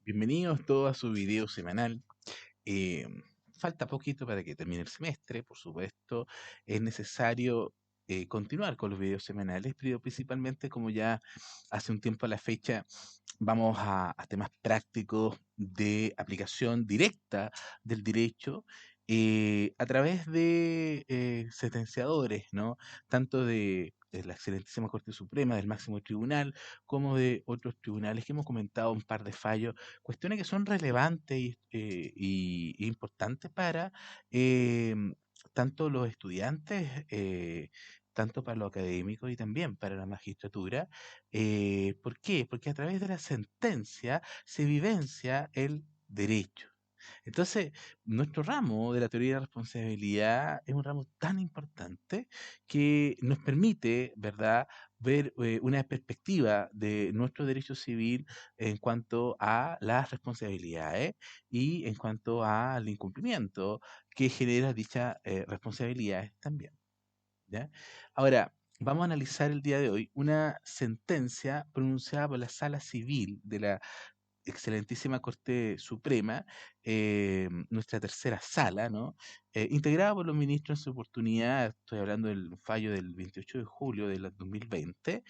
Bienvenidos todos a su video semanal. Eh, Falta poquito para que termine el semestre, por supuesto. Es necesario continuar con los videos semanales, pero principalmente como ya hace un tiempo a la fecha vamos a temas prácticos de aplicación directa del derecho a través de sentenciadores, ¿no? Tanto de la excelentísima Corte Suprema, del máximo tribunal, como de otros tribunales que hemos comentado un par de fallos, cuestiones que son relevantes y importantes para tanto los estudiantes, tanto para los académicos y también para la magistratura. ¿Por qué? Porque a través de la sentencia se vivencia el derecho. Entonces, nuestro ramo de la teoría de la responsabilidad es un ramo tan importante que nos permite, ¿verdad?, ver una perspectiva de nuestro derecho civil en cuanto a las responsabilidades y en cuanto al incumplimiento que genera dicha responsabilidades también. ¿Ya? Ahora, vamos a analizar el día de hoy una sentencia pronunciada por la Sala Civil de la excelentísima Corte Suprema, nuestra tercera sala, ¿no? Integrada por los ministros en su oportunidad, estoy hablando del fallo del 28 de julio del 2020,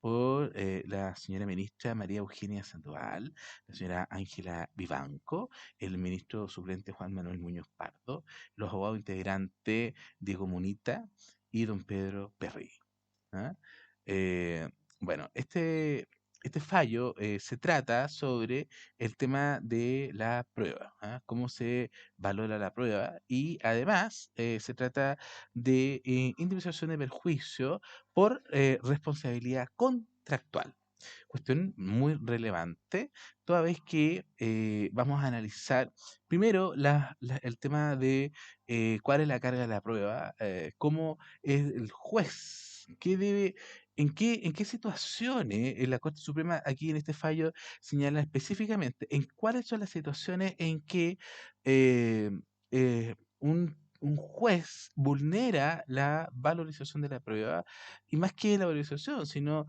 por la señora ministra María Eugenia Sandoval, la señora Ángela Vivanco, el ministro suplente Juan Manuel Muñoz Pardo, los abogados integrantes Diego Munita y don Pedro Perry. ¿Ah? Eh, bueno, este fallo se trata sobre el tema de la prueba, ¿ah? Cómo se valora la prueba y además se trata de indemnización de perjuicio por responsabilidad contractual. Cuestión muy relevante, toda vez que vamos a analizar primero el tema de cuál es la carga de la prueba, cómo es el juez, en qué situaciones la Corte Suprema aquí en este fallo señala específicamente en cuáles son las situaciones en que eh, un juez vulnera la valorización de la prueba y más que la valorización, sino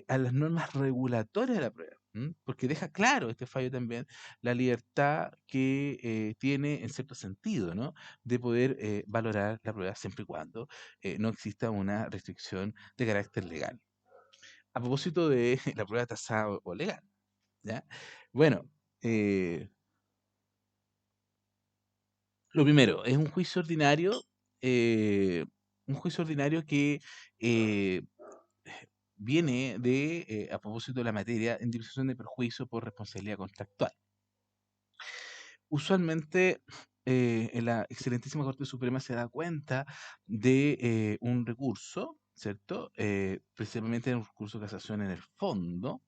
a las normas regulatorias de la prueba. ¿M? Porque deja claro este fallo también la libertad que tiene en cierto sentido, ¿no? De poder valorar la prueba siempre y cuando no exista una restricción de carácter legal. A propósito de la prueba tasada o legal, ¿ya? Bueno, eh, lo primero, es un juicio ordinario que eh, viene a propósito de la materia, indemnización de perjuicio por responsabilidad contractual. Usualmente, en la excelentísima Corte Suprema se da cuenta de un recurso, ¿cierto? Principalmente un recurso de casación en el fondo,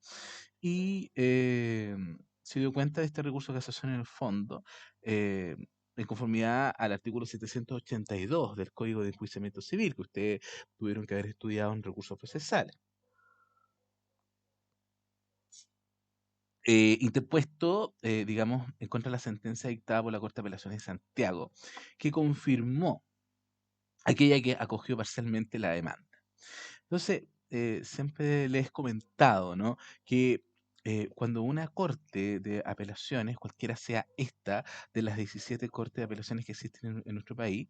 y se dio cuenta de este recurso de casación en el fondo eh, en conformidad al artículo 782 del Código de Enjuiciamiento Civil, que ustedes tuvieron que haber estudiado en recursos procesales. Interpuesto, digamos, en contra de la sentencia dictada por la Corte de Apelaciones de Santiago, que confirmó aquella que acogió parcialmente la demanda. Entonces, siempre les he comentado, ¿no? Que cuando una corte de apelaciones, cualquiera sea esta, de las 17 cortes de apelaciones que existen en nuestro país,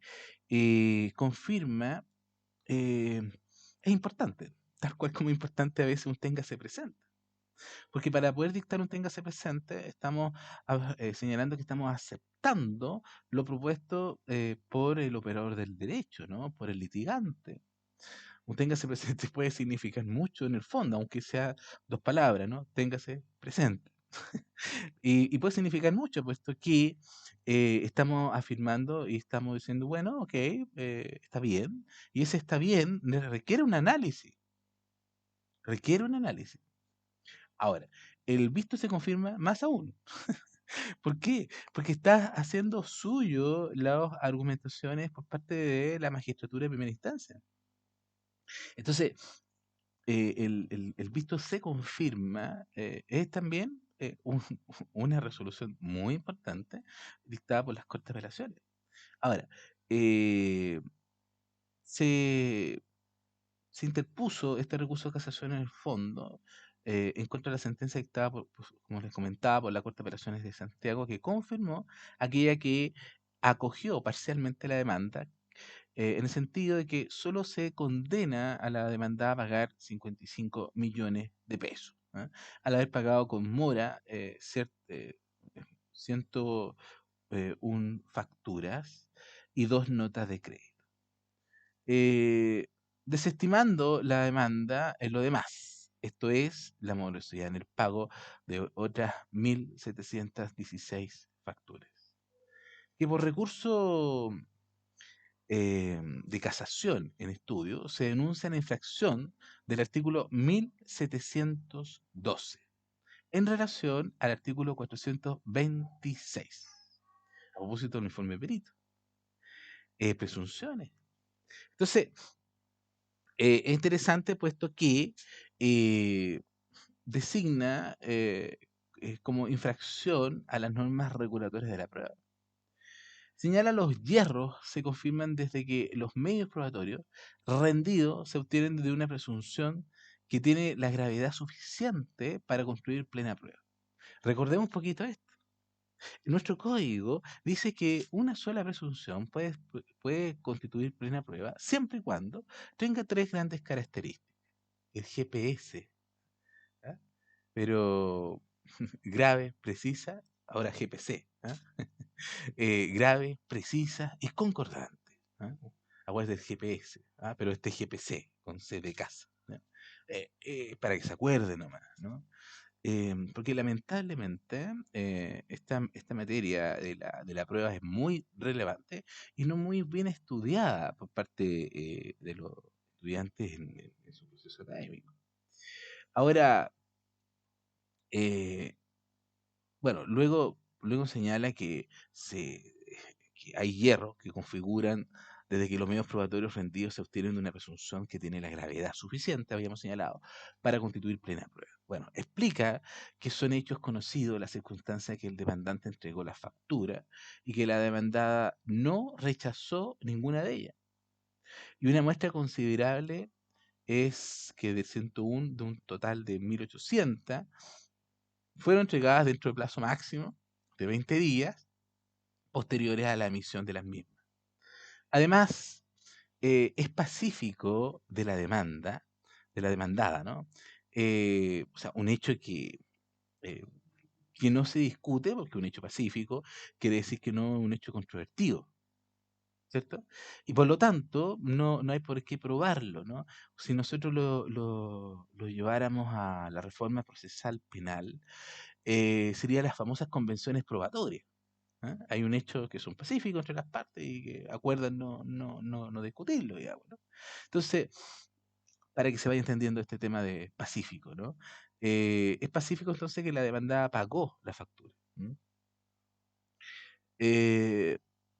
confirma, eh, es importante, tal cual como importante a veces un téngase presente. Porque para poder dictar un téngase presente, estamos señalando que estamos aceptando lo propuesto por el operador del derecho, ¿no? Por el litigante. Un téngase presente puede significar mucho en el fondo, aunque sea dos palabras, ¿no? Téngase presente. Y puede significar mucho, puesto que estamos afirmando y estamos diciendo, bueno, ok, está bien. Y ese está bien requiere un análisis. Requiere un análisis. Ahora, el visto se confirma más aún. ¿Por qué? Porque estás haciendo suyo las argumentaciones por parte de la magistratura de primera instancia. Entonces, el visto se confirma, es también una resolución muy importante dictada por las Cortes de Apelaciones. Ahora, eh, se, se interpuso este recurso de casación en el fondo en contra de la sentencia dictada, como les comentaba, por la Corte de Apelaciones de Santiago, que confirmó aquella que acogió parcialmente la demanda, en el sentido de que solo se condena a la demandada a pagar 55 millones de pesos, ¿ah? Al haber pagado con mora 101 facturas y 2 notas de crédito. eh, Desestimando la demanda en lo demás, esto es, la morosidad en el pago de otras 1.716 facturas, que por recurso de casación en estudio se denuncia la infracción del artículo 1712 en relación al artículo 426, a propósito del informe perito, presunciones. Entonces, es interesante puesto que eh, designa como infracción a las normas regulatorias de la prueba. Señala los hierros se confirman desde que los medios probatorios rendidos se obtienen de una presunción que tiene la gravedad suficiente para construir plena prueba. Recordemos un poquito esto. Nuestro código dice que una sola presunción puede constituir plena prueba siempre y cuando tenga 3 grandes características. El GPS, ¿ah? Pero grave, precisa, ahora GPC, ¿ah? Grave, precisa y concordante, ¿ah? Agua es del GPS, ¿ah? Pero este GPC, con C de casa, ¿ya? Para que se acuerde nomás, ¿no? Porque lamentablemente esta materia de la prueba es muy relevante y no muy bien estudiada por parte de los estudiantes en su proceso académico. Ahora, eh, bueno, luego señala que hay hierros que configuran desde que los medios probatorios rendidos se obtienen de una presunción que tiene la gravedad suficiente, habíamos señalado, para constituir plena prueba. Bueno, explica que son hechos conocidos las circunstancias que el demandante entregó la factura y que la demandada no rechazó ninguna de ellas. Y una muestra considerable es que de 101 de un total de 1.800 fueron entregadas dentro del plazo máximo de 20 días posteriores a la emisión de las mismas. Además, es pacífico de la demandada, ¿no? O sea, un hecho eh, que no se discute, porque un hecho pacífico quiere decir que no es un hecho controvertido, ¿cierto? Y por lo tanto, no hay por qué probarlo, ¿no? Si nosotros lo lleváramos a la reforma procesal penal, serían las famosas convenciones probatorias. ¿Ah? Hay un hecho que son pacíficos entre las partes y que acuerdan no discutirlo, digamos, ¿no? Entonces, para que se vaya entendiendo este tema de pacífico, ¿no? Es pacífico entonces que la demandada pagó la factura. ¿M? eh,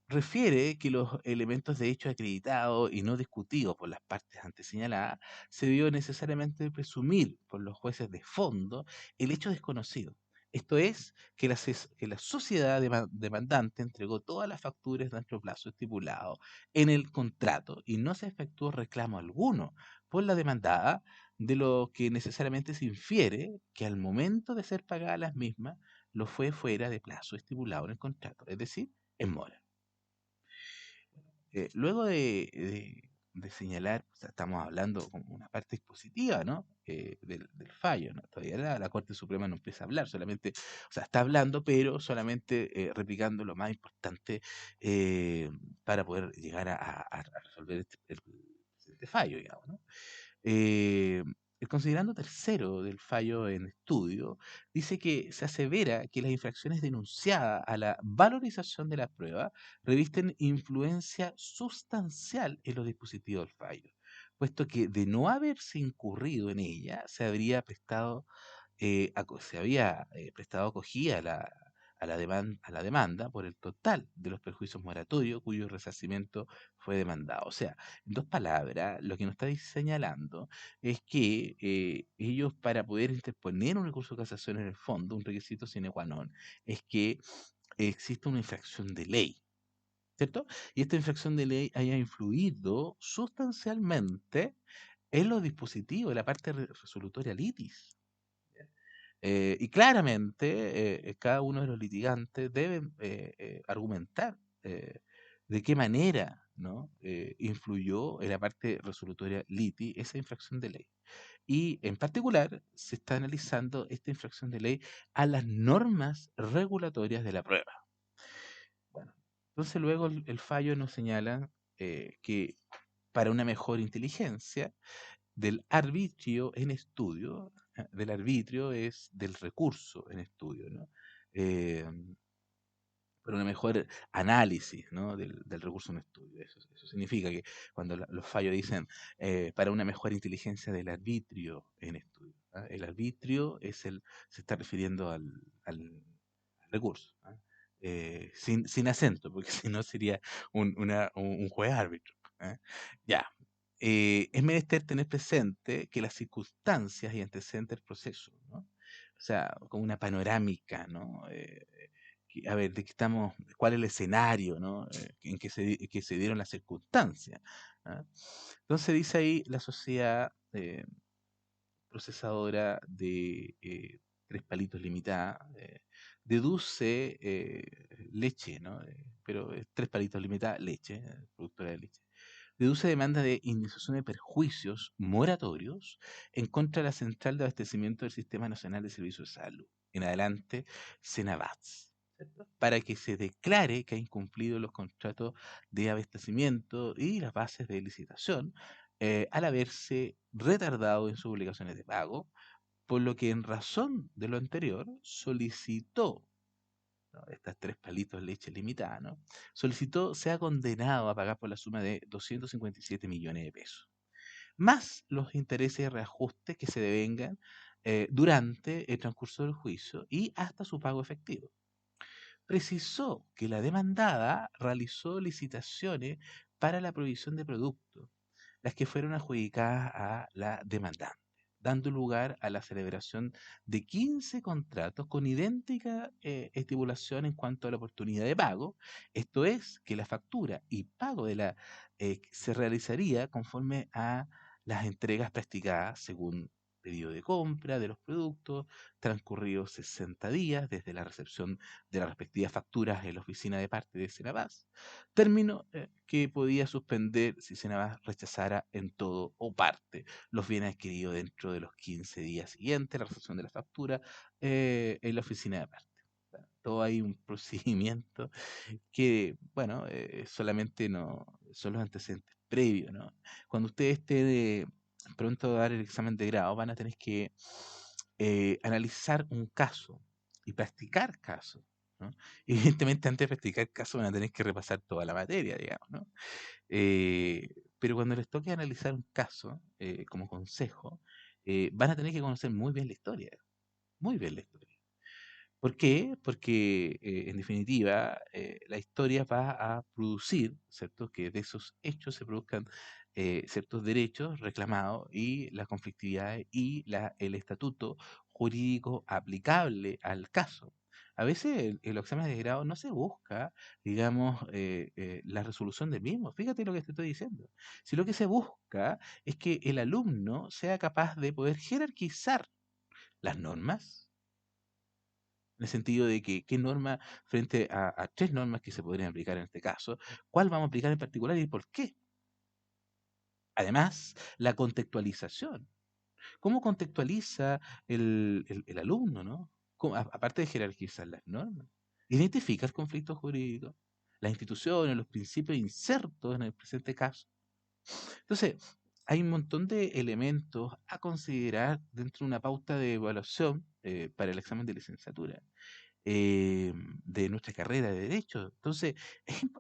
Refiere que los elementos de hecho acreditados y no discutidos por las partes antes señaladas se debió necesariamente presumir por los jueces de fondo el hecho desconocido. Esto es, que la sociedad demandante entregó todas las facturas dentro del plazo estipulado en el contrato y no se efectuó reclamo alguno por la demandada, de lo que necesariamente se infiere que al momento de ser pagadas las mismas lo fue fuera de plazo estipulado en el contrato, es decir, en mora. Luego de señalar, o sea, estamos hablando como una parte expositiva, ¿no? Del fallo, ¿no? Todavía la Corte Suprema no empieza a hablar, solamente, o sea, está hablando, pero solamente replicando lo más importante para poder llegar a resolver este fallo, digamos, ¿no? Eh, el considerando tercero del fallo en estudio dice que se asevera que las infracciones denunciadas a la valorización de la prueba revisten influencia sustancial en los dispositivos del fallo, puesto que de no haberse incurrido en ella, se había prestado acogida a la demanda por el total de los perjuicios moratorios cuyo resarcimiento fue demandado. O sea, en dos palabras, lo que nos está señalando es que ellos, para poder interponer un recurso de casación en el fondo, un requisito sine qua non, es que exista una infracción de ley, ¿cierto? Y esta infracción de ley haya influido sustancialmente en los dispositivos, en la parte resolutoria litis. Y claramente cada uno de los litigantes debe argumentar de qué manera, ¿no? Influyó en la parte resolutoria liti esa infracción de ley. Y en particular se está analizando esta infracción de ley a las normas regulatorias de la prueba. Bueno, entonces luego el fallo nos señala que para una mejor inteligencia del arbitrio en estudio, del arbitrio es del recurso en estudio, ¿no? Eh, para una mejor análisis, ¿no? del recurso en estudio. Eso significa que cuando los fallos dicen para una mejor inteligencia del arbitrio en estudio, ¿ah? El arbitrio se está refiriendo al recurso, ¿ah? Sin acento, porque si no sería un juez árbitro. ¿Ah? Ya. Es menester tener presente que las circunstancias y antecedentes del proceso, ¿no? O sea, como una panorámica, ¿no? A ver, de qué estamos, cuál es el escenario, ¿no? En que se dieron las circunstancias. ¿Ah? Entonces dice ahí la sociedad procesadora de Tres Palitos Limitada, deduce leche, ¿no? Pero Tres Palitos Limitada, leche, productora de leche. Deduce demanda de indemnización de perjuicios moratorios en contra de la Central de Abastecimiento del Sistema Nacional de Servicios de Salud. En adelante, Senabats, ¿cierto? Para que se declare que ha incumplido los contratos de abastecimiento y las bases de licitación al haberse retardado en sus obligaciones de pago, por lo que en razón de lo anterior solicitó, ¿no? Estas Tres Palitos Leche Limitada, ¿no? Solicitó sea condenado a pagar por la suma de 257 millones de pesos, más los intereses de reajuste que se devengan durante el transcurso del juicio y hasta su pago efectivo. Precisó que la demandada realizó licitaciones para la provisión de productos, las que fueron adjudicadas a la demandante, dando lugar a la celebración de 15 contratos con idéntica estipulación en cuanto a la oportunidad de pago, esto es, que la factura y pago se realizaría conforme a las entregas practicadas según pedido de compra de los productos, transcurridos 60 días desde la recepción de las respectivas facturas en la oficina de parte de Senabas, término que podía suspender si Senabas rechazara en todo o parte los bienes adquiridos dentro de los 15 días siguientes a la recepción de la factura en la oficina de parte. Bueno, todo hay un procedimiento que, bueno, solamente no son los antecedentes previos, ¿no? Cuando usted esté pronto a dar el examen de grado, van a tener que analizar un caso y practicar casos, ¿no? Evidentemente, antes de practicar casos van a tener que repasar toda la materia, digamos, ¿no? Eh, pero cuando les toque analizar un caso, como consejo, van a tener que conocer muy bien la historia, muy bien la historia. ¿Por qué? Porque, en definitiva, la historia va a producir, ¿cierto? Que de esos hechos se produzcan ciertos derechos reclamados y la conflictividad y el estatuto jurídico aplicable al caso. A veces en los exámenes de grado no se busca, digamos, la resolución del mismo. Fíjate lo que te estoy diciendo. Si lo que se busca es que el alumno sea capaz de poder jerarquizar las normas, en el sentido de que qué norma, frente a tres normas que se podrían aplicar en este caso, cuál vamos a aplicar en particular y por qué. Además, la contextualización. ¿Cómo contextualiza el alumno, ¿no? Aparte de jerarquizar las normas? Identifica el conflicto jurídico, las instituciones, los principios insertos en el presente caso. Entonces, hay un montón de elementos a considerar dentro de una pauta de evaluación para el examen de licenciatura eh, de nuestra carrera de Derecho. Entonces,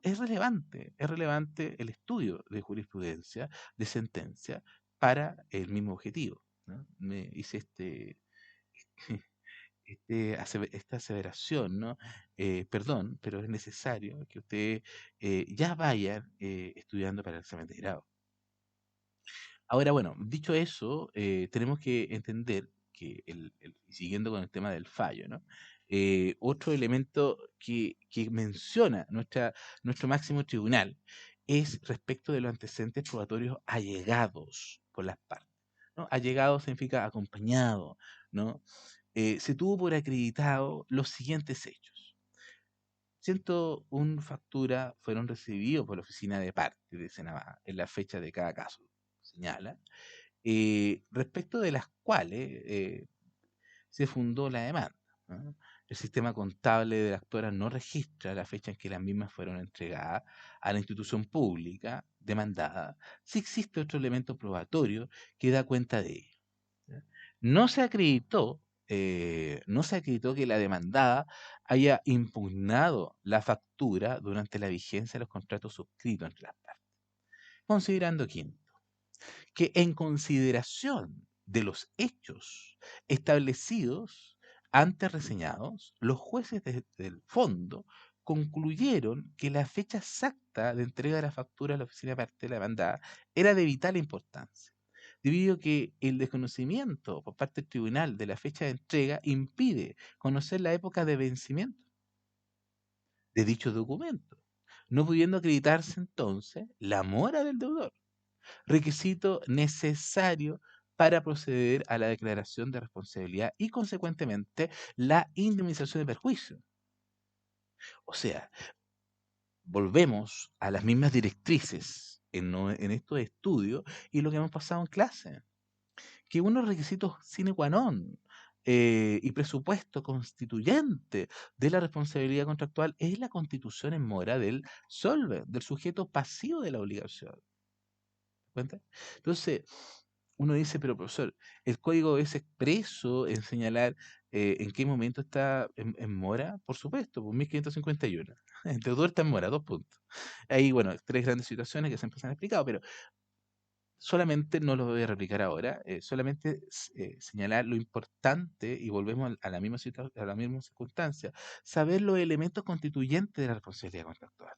es relevante el estudio de jurisprudencia, de sentencia, para el mismo objetivo, ¿no? Me hice esta aseveración, ¿no? Perdón, pero es necesario que ustedes ya vayan estudiando para el examen de grado. Ahora, bueno, dicho eso, tenemos que entender que, siguiendo con el tema del fallo, ¿no? Otro elemento que menciona nuestro máximo tribunal es respecto de los antecedentes probatorios allegados por las partes, ¿no? Allegado significa acompañado, ¿no? se tuvo por acreditado los siguientes hechos. 101 facturas fueron recibidos por la oficina de parte de Senaba en la fecha de cada caso, señala, respecto de las cuales se fundó la demanda, ¿no? El sistema contable de la actora no registra la fecha en que las mismas fueron entregadas a la institución pública demandada, si existe otro elemento probatorio que da cuenta de ello. ¿Ya? No se acreditó, no se acreditó que la demandada haya impugnado la factura durante la vigencia de los contratos suscritos entre las partes. Considerando que en consideración de los hechos establecidos antes reseñados, los jueces del fondo concluyeron que la fecha exacta de entrega de la factura a la oficina de parte de la demandada era de vital importancia, debido a que el desconocimiento por parte del tribunal de la fecha de entrega impide conocer la época de vencimiento de dicho documento, no pudiendo acreditarse entonces la mora del deudor, requisito necesario para proceder a la declaración de responsabilidad y, consecuentemente, la indemnización de perjuicio. O sea, volvemos a las mismas directrices en estos estudios y lo que hemos pasado en clase, que unos requisitos sine qua non y presupuesto constituyente de la responsabilidad contractual es la constitución en mora del solver, del sujeto pasivo de la obligación. ¿Cuenta? Entonces, uno dice, pero profesor, el código es expreso en señalar en qué momento está en mora, por supuesto, por 1551. El deudor está en mora, 2 puntos. Hay, bueno, tres grandes situaciones que siempre se han explicado, pero solamente no lo voy a replicar ahora, solamente señalar lo importante, y volvemos a la misma a la misma circunstancia, saber los elementos constituyentes de la responsabilidad contractual.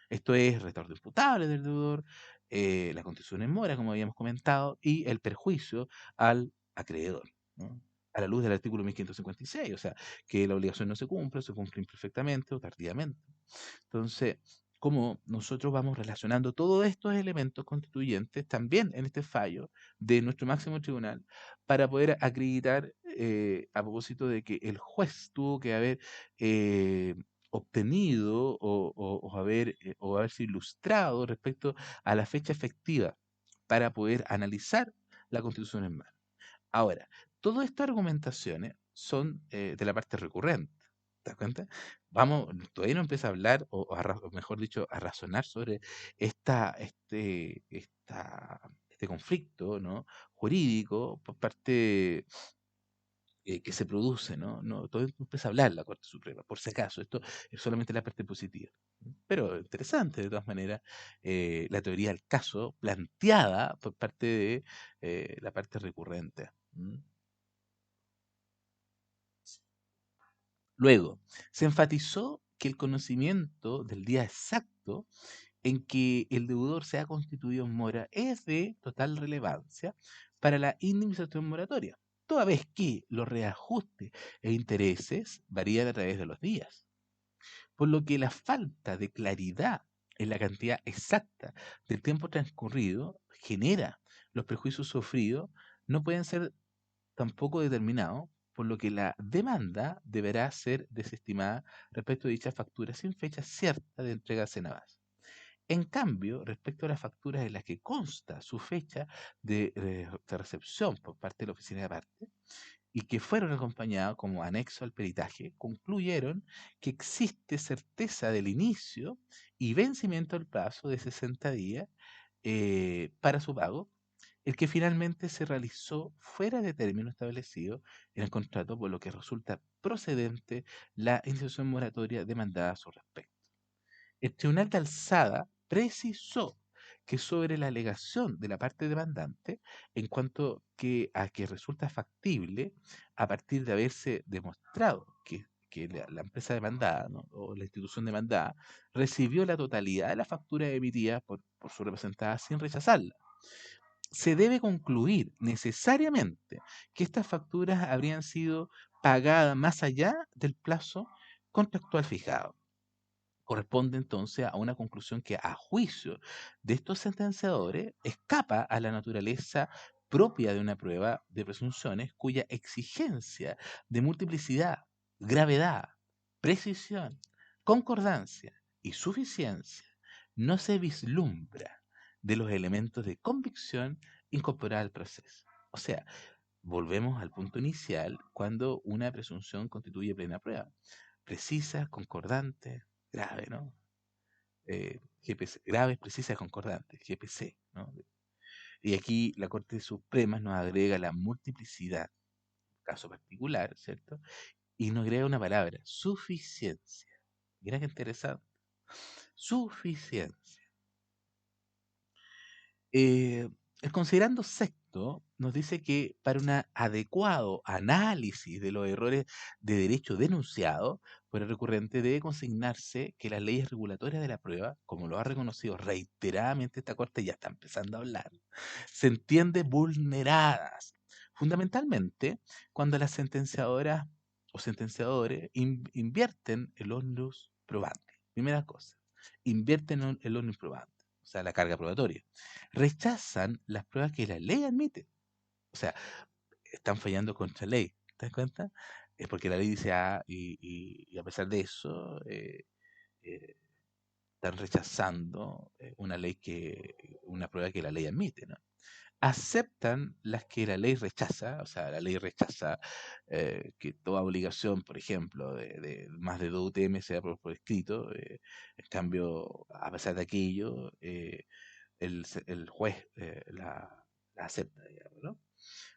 Esto es retorno imputable del deudor, la constitución en mora, como habíamos comentado, y el perjuicio al acreedor, ¿no? A la luz del artículo 1556, o sea, que la obligación no se cumple, se cumple imperfectamente o tardíamente. Entonces, cómo nosotros vamos relacionando todos estos elementos constituyentes también en este fallo de nuestro máximo tribunal para poder acreditar a propósito de que el juez tuvo que haber eh, obtenido o haberse ilustrado respecto a la fecha efectiva para poder analizar la constitución en mano. Ahora, todas estas argumentaciones son de la parte recurrente. ¿Te das cuenta? Vamos, todavía no empieza a hablar, o mejor dicho, a razonar sobre este conflicto, ¿no? Jurídico por parte que se produce, ¿no? Todavía no empieza a hablar la Corte Suprema, por si acaso. Esto es solamente la parte positiva. Pero interesante, de todas maneras, la teoría del caso planteada por parte de la parte recurrente. ¿Mm? Luego, se enfatizó que el conocimiento del día exacto en que el deudor se ha constituido en mora es de total relevancia para la indemnización moratoria, toda vez que los reajustes e intereses varían a través de los días, por lo que la falta de claridad en la cantidad exacta del tiempo transcurrido genera los prejuicios sufridos no pueden ser tampoco determinado, por lo que la demanda deberá ser desestimada respecto de dicha factura sin fecha cierta de entrega a Senabas. En cambio, respecto a las facturas en las que consta su fecha de recepción por parte de la oficina de parte y que fueron acompañadas como anexo al peritaje, concluyeron que existe certeza del inicio y vencimiento del plazo de 60 días para su pago, el que finalmente se realizó fuera de término establecido en el contrato, por lo que resulta procedente la institución moratoria demandada a su respecto. El Tribunal de Alzada precisó que sobre la alegación de la parte demandante, en cuanto a que resulta factible, a partir de haberse demostrado que la empresa demandada, ¿no? O la institución demandada recibió la totalidad de la factura emitida por su representada sin rechazarla, se debe concluir necesariamente que estas facturas habrían sido pagadas más allá del plazo contractual fijado. Corresponde entonces a una conclusión que, a juicio de estos sentenciadores, escapa a la naturaleza propia de una prueba de presunciones cuya exigencia de multiplicidad, gravedad, precisión, concordancia y suficiencia no se vislumbra de los elementos de convicción incorporados al proceso. O sea, volvemos al punto inicial cuando una presunción constituye plena prueba. Precisa, concordante, grave, ¿no? GPC, graves, precisas, concordantes, GPC, ¿no? Y aquí la Corte Suprema nos agrega la multiplicidad, caso particular, ¿cierto? Y nos agrega una palabra, suficiencia. Mira qué interesante. Suficiencia. Eh, el considerando sexto nos dice que para un adecuado análisis de los errores de derecho denunciados por el recurrente debe consignarse que las leyes regulatorias de la prueba, como lo ha reconocido reiteradamente esta Corte, ya está empezando a hablar, se entiende vulneradas, fundamentalmente cuando las sentenciadoras o sentenciadores invierten el onus probandi. Primera cosa, invierten el onus probandi, o sea, la carga probatoria. Rechazan las pruebas que la ley admite. O sea, están fallando contra la ley. ¿Te das cuenta? Es porque la ley dice A y a pesar de eso eh, están rechazando una prueba que la ley admite, ¿no? Aceptan las que la ley rechaza, o sea, la ley rechaza que toda obligación, por ejemplo, de más de 2 UTM sea por escrito. En cambio, a pesar de aquello, el juez la acepta, digamos, ¿no?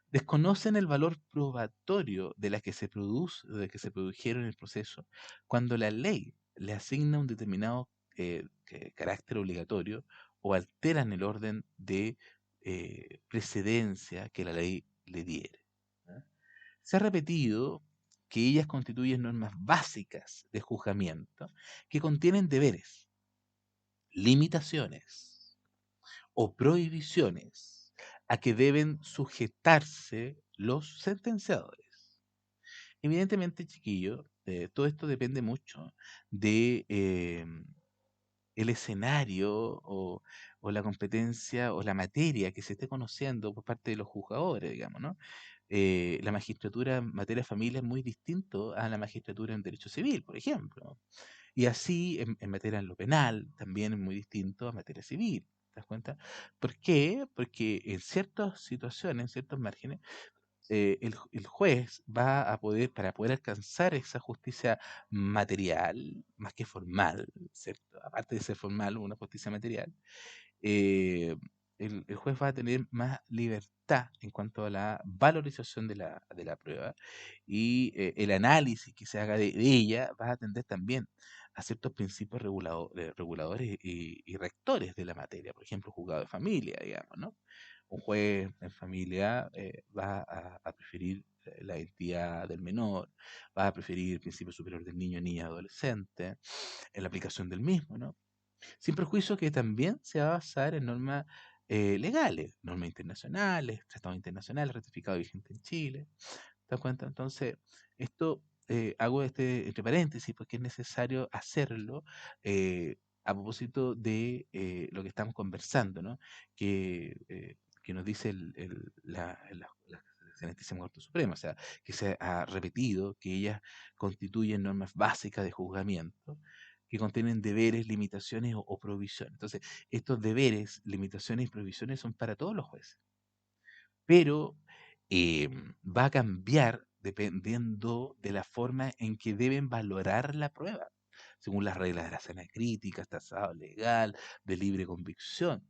Desconocen el valor probatorio de las que de que se produjeron en el proceso cuando la ley le asigna un determinado carácter obligatorio o alteran el orden de precedencia que la ley le diere. ¿Ah? Se ha repetido que ellas constituyen normas básicas de juzgamiento que contienen deberes, limitaciones o prohibiciones a que deben sujetarse los sentenciadores. Evidentemente, chiquillo, todo esto depende mucho de el escenario o la competencia o la materia que se esté conociendo por parte de los juzgadores, digamos, ¿no? La magistratura en materia de familia es muy distinto a la magistratura en derecho civil, por ejemplo. Y así en materia en lo penal también es muy distinto a materia civil. ¿Te das cuenta? ¿Por qué? Porque en ciertas situaciones, en ciertos márgenes, el juez va a poder, para poder alcanzar esa justicia material, más que formal, ¿cierto? Aparte de ser formal, una justicia material, eh, el juez va a tener más libertad en cuanto a la valorización de la prueba y el análisis que se haga de ella va a atender también a ciertos principios reguladores y rectores de la materia, por ejemplo, juzgado de familia, digamos, ¿no? Un juez en familia va a preferir la identidad del menor, va a preferir el principio superior del niño, niña, adolescente, en la aplicación del mismo, ¿no? Sin perjuicio que también se va a basar en normas legales, normas internacionales, tratados internacionales ratificados y vigentes en Chile. ¿Te das cuenta? Entonces, esto hago este entre paréntesis porque es necesario hacerlo a propósito de lo que estamos conversando, ¿no? Que nos dice la Sentencia Corte Suprema, o sea, que se ha repetido que ellas constituyen normas básicas de juzgamiento que contienen deberes, limitaciones o prohibiciones. Entonces, estos deberes, limitaciones y prohibiciones son para todos los jueces, pero va a cambiar dependiendo de la forma en que deben valorar la prueba, según las reglas de la sana crítica, tasado legal, de libre convicción.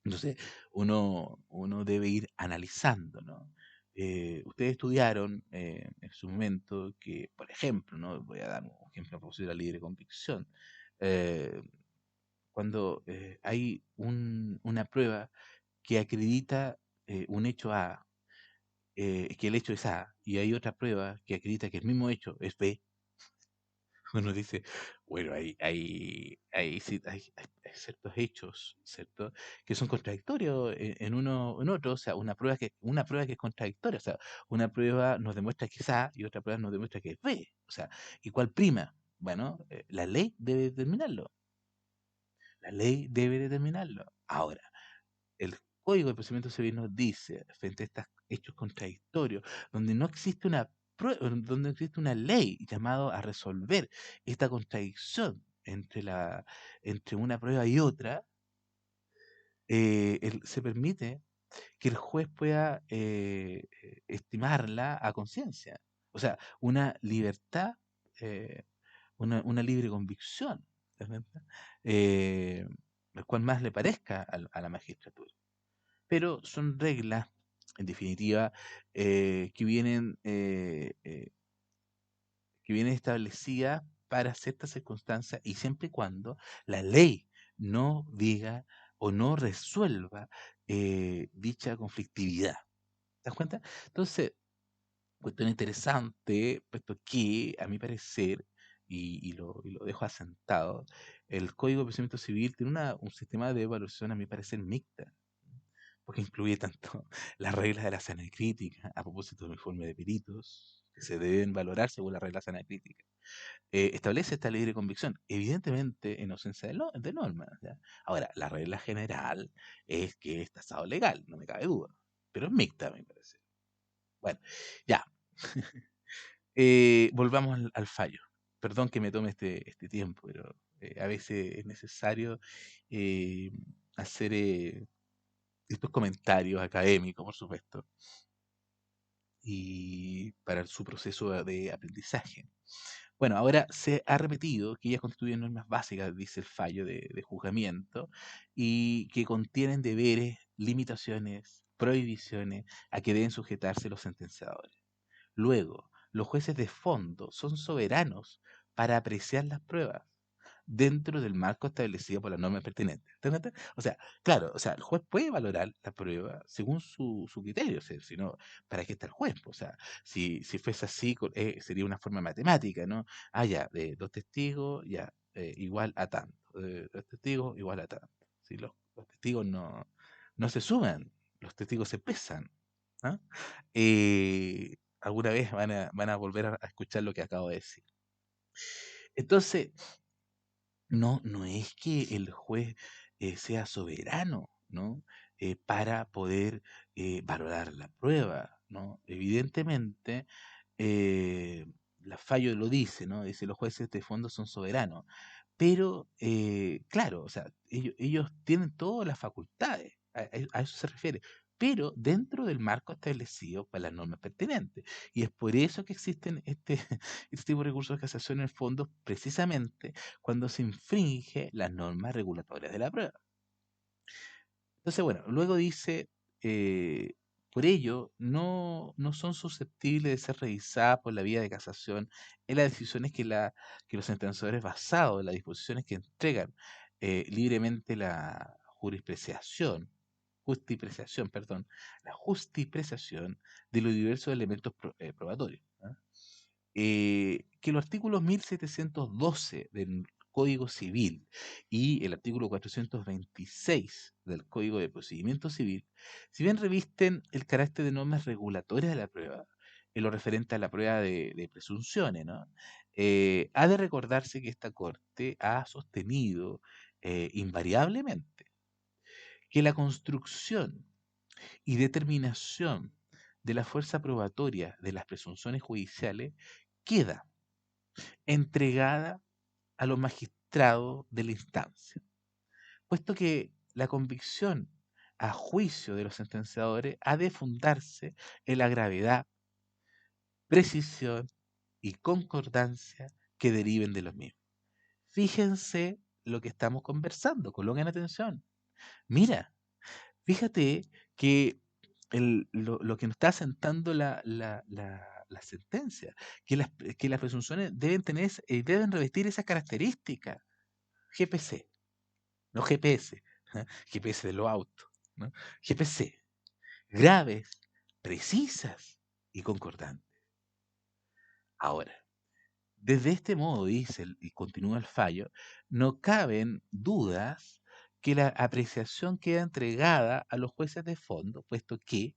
Entonces, uno debe ir analizando, ¿no? Ustedes estudiaron en su momento que, por ejemplo, ¿no? Voy a dar un ejemplo a propósito de la libre convicción. eh, Cuando hay una prueba que acredita un hecho A, que el hecho es A, y hay otra prueba que acredita que el mismo hecho es B, uno dice, bueno, hay ciertos hechos, ¿cierto? Que son contradictorios en uno en otro, o sea, una prueba que es contradictoria, o sea, una prueba nos demuestra que es A y otra prueba nos demuestra que es B, o sea, ¿y cuál prima? Bueno, la ley debe determinarlo, la ley debe determinarlo. Ahora, Código de Procedimiento Civil nos dice, frente a estos hechos contradictorios, donde no existe donde no existe una ley llamado a resolver esta contradicción entre una prueba y otra, se permite que el juez pueda estimarla a conciencia. O sea, una libertad, eh, una libre convicción, ¿te das cuenta? Eh, el cual más le parezca a la magistratura. Pero son reglas, en definitiva, que vienen establecidas para ciertas circunstancias y siempre y cuando la ley no diga o no resuelva dicha conflictividad. ¿Te das cuenta? Entonces, cuestión interesante, puesto que, a mi parecer, y lo dejo asentado, el Código de Procedimiento Civil tiene un sistema de evaluación, a mi parecer, mixta, porque incluye tanto las reglas de la sana crítica, a propósito del informe de peritos, que se deben valorar según las reglas de sana crítica. Establece esta libre convicción, evidentemente en ausencia de normas. ¿Ya? Ahora, la regla general es que es tasado legal, no me cabe duda, pero es mixta, me parece. Bueno, ya, volvamos al fallo. Perdón que me tome este tiempo, pero a veces es necesario eh, hacer estos comentarios académicos, por supuesto, y para su proceso de aprendizaje. Bueno, ahora se ha repetido que ellas constituyen normas básicas, dice el fallo de juzgamiento, y que contienen deberes, limitaciones, prohibiciones a que deben sujetarse los sentenciadores. Luego, los jueces de fondo son soberanos para apreciar las pruebas dentro del marco establecido por las normas pertinentes. ¿Te das cuenta? O sea, claro, o sea, el juez puede valorar la prueba según su criterio, o sea, si no, ¿para qué está el juez? O sea, si fuese así, sería una forma matemática, ¿no? Ah, ya, de dos testigos, ya, igual a tanto, dos testigos igual a tanto. Si los testigos no se suman, los testigos se pesan. ¿Ah? Alguna vez van a volver a escuchar lo que acabo de decir. Entonces, no es que el juez sea soberano, ¿no? Para poder valorar la prueba, ¿no? Evidentemente, eh, la fallo lo dice, ¿no? Dice los jueces de fondo son soberanos. Pero, claro, o sea, ellos tienen todas las facultades, a eso se refiere, pero dentro del marco establecido para las normas pertinentes. Y es por eso que existen este tipo de recursos de casación en el fondo, precisamente cuando se infringe las normas regulatorias de la prueba. Entonces, bueno, luego dice, eh, por ello, no son susceptibles de ser revisadas por la vía de casación en las decisiones que los sentenciadores basados en las disposiciones que entregan libremente la justipreciación, perdón, la justipreciación de los diversos elementos probatorios. ¿Ah? Que los artículos 1712 del Código Civil y el artículo 426 del Código de Procedimiento Civil, si bien revisten el carácter de normas regulatorias de la prueba, en lo referente a la prueba de presunciones, ¿no? Ha de recordarse que esta Corte ha sostenido invariablemente que la construcción y determinación de la fuerza probatoria de las presunciones judiciales queda entregada a los magistrados de la instancia, puesto que la convicción a juicio de los sentenciadores ha de fundarse en la gravedad, precisión y concordancia que deriven de los mismos. Fíjense lo que estamos conversando, coloquen atención. Mira, fíjate que lo que nos está asentando la sentencia, que las presunciones deben revestir esas características. GPC, no GPS, ¿ah? GPS de los autos, ¿no? GPC, graves, precisas y concordantes. Ahora, desde este modo, dice y continúa el fallo, no caben dudas que la apreciación queda entregada a los jueces de fondo, puesto que,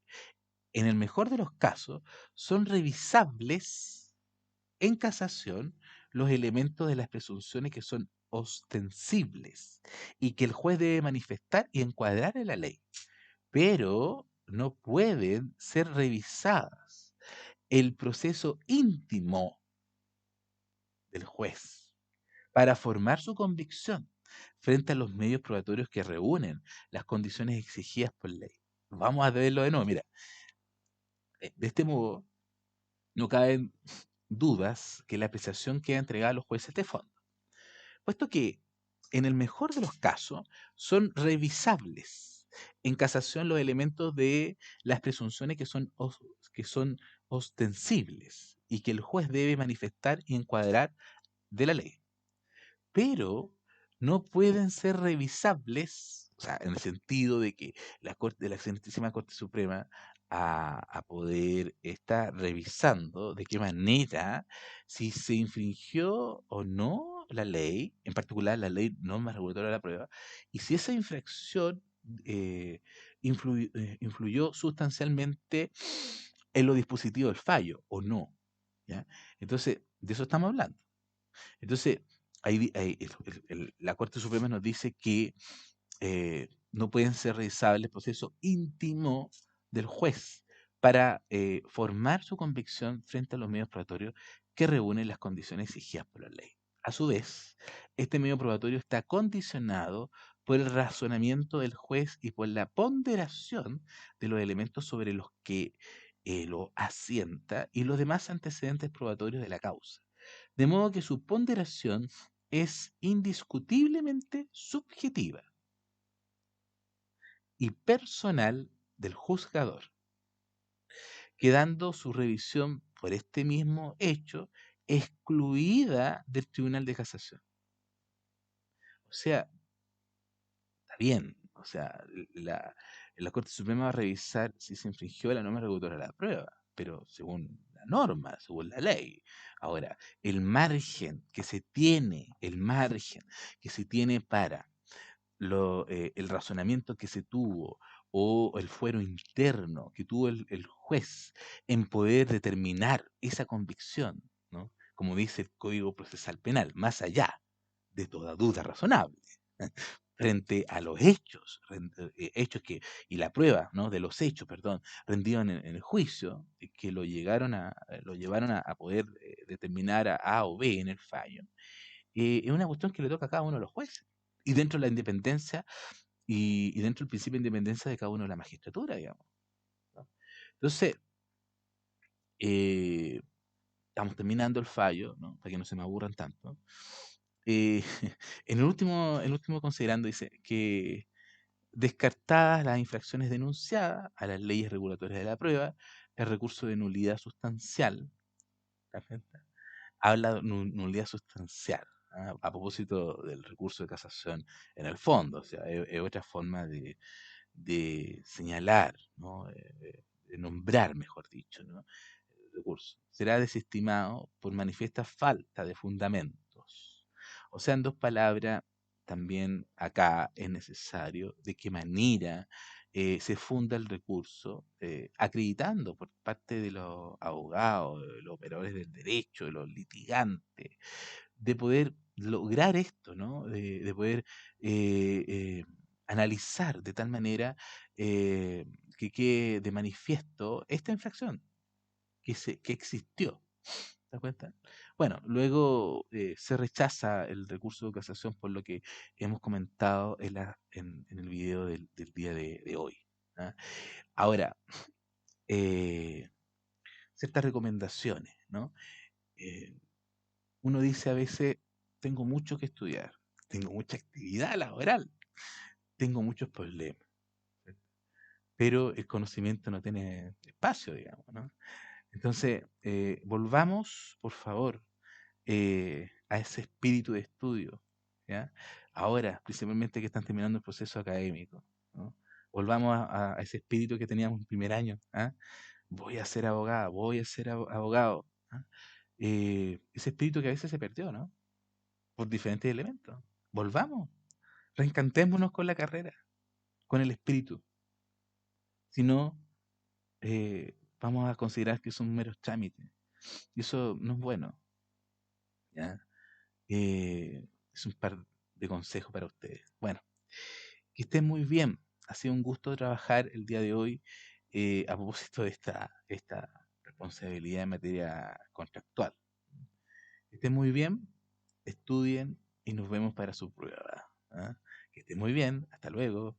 en el mejor de los casos, son revisables en casación los elementos de las presunciones que son ostensibles y que el juez debe manifestar y encuadrar en la ley. pero no pueden ser revisadas. El proceso íntimo del juez para formar su convicción frente a los medios probatorios que reúnen las condiciones exigidas por ley. Vamos a verlo de nuevo. Mira, de este modo, no caben dudas que la apreciación queda entregada a los jueces de fondo, puesto que, en el mejor de los casos, son revisables en casación los elementos de las presunciones que son ostensibles y que el juez debe manifestar y encuadrar de la ley, pero no pueden ser revisables, o sea, en el sentido de que la Excelentísima Corte Suprema a poder estar revisando de qué manera, si se infringió o no la ley, en particular la ley norma regulatoria de la prueba, y si esa infracción influyó sustancialmente en los dispositivos del fallo o no. ¿Ya? Entonces, de eso estamos hablando. Entonces, la Corte Suprema nos dice que no pueden ser revisables el proceso íntimo del juez para formar su convicción frente a los medios probatorios que reúnen las condiciones exigidas por la ley. A su vez, este medio probatorio está condicionado por el razonamiento del juez y por la ponderación de los elementos sobre los que lo asienta y los demás antecedentes probatorios de la causa. De modo que su ponderación es indiscutiblemente subjetiva y personal del juzgador, quedando su revisión por este mismo hecho excluida del Tribunal de Casación. O sea, está bien, o sea, la Corte Suprema va a revisar si se infringió la norma regulatoria de la prueba, pero según la norma, según la ley. Ahora, el margen que se tiene para el razonamiento que se tuvo o el fuero interno que tuvo el juez en poder determinar esa convicción, ¿no? Como dice el Código Procesal Penal, más allá de toda duda razonable, frente a los hechos, hechos que, y la prueba, ¿no? De los hechos, perdón, rendidos en el juicio, que lo llevaron a poder determinar a o B en el fallo, es una cuestión que le toca a cada uno de los jueces. Y dentro de la independencia y dentro del principio de independencia de cada uno de la magistratura, digamos, ¿no? Entonces, eh, estamos terminando el fallo, ¿no? Para que no se me aburran tanto. Eh, en el último considerando dice que descartadas las infracciones denunciadas a las leyes regulatorias de la prueba, el recurso de nulidad sustancial, ¿te das cuenta? Habla de nulidad sustancial, ¿ah? A propósito del recurso de casación en el fondo, o sea, es otra forma de señalar, ¿no? De nombrar, mejor dicho, ¿no? El recurso. Será desestimado por manifiesta falta de fundamentos. O sea, en dos palabras, también acá es necesario de qué manera se funda el recurso, acreditando por parte de los abogados, de los operadores del derecho, de los litigantes, de poder lograr esto, ¿no? De poder eh, eh, analizar de tal manera eh, que quede de manifiesto esta infracción que existió. ¿Te das cuenta? Bueno, luego se rechaza el recurso de casación por lo que hemos comentado en el video del día de hoy. ¿Ah? Ahora, eh, ciertas recomendaciones, ¿no? Eh, Uno dice a veces, tengo mucho que estudiar, tengo mucha actividad laboral, tengo muchos problemas, ¿cierto? Pero el conocimiento no tiene espacio, digamos, ¿no? Entonces, volvamos, por favor, a ese espíritu de estudio, ¿ya? Ahora, principalmente que están terminando el proceso académico, ¿no? Volvamos a ese espíritu que teníamos en primer año, ¿ah? Voy a ser abogada, voy a ser abogado, ¿ah? Ese espíritu que a veces se perdió, ¿no? Por diferentes elementos. Volvamos, reencantémonos con la carrera, con el espíritu. Si no, vamos a considerar que son meros trámites. Y eso no es bueno, ¿ya? Es un par de consejos para ustedes. Bueno, que estén muy bien. Ha sido un gusto trabajar el día de hoy a propósito de esta responsabilidad en materia contractual. Que estén muy bien, estudien y nos vemos para su prueba. ¿Ah? Que estén muy bien, hasta luego.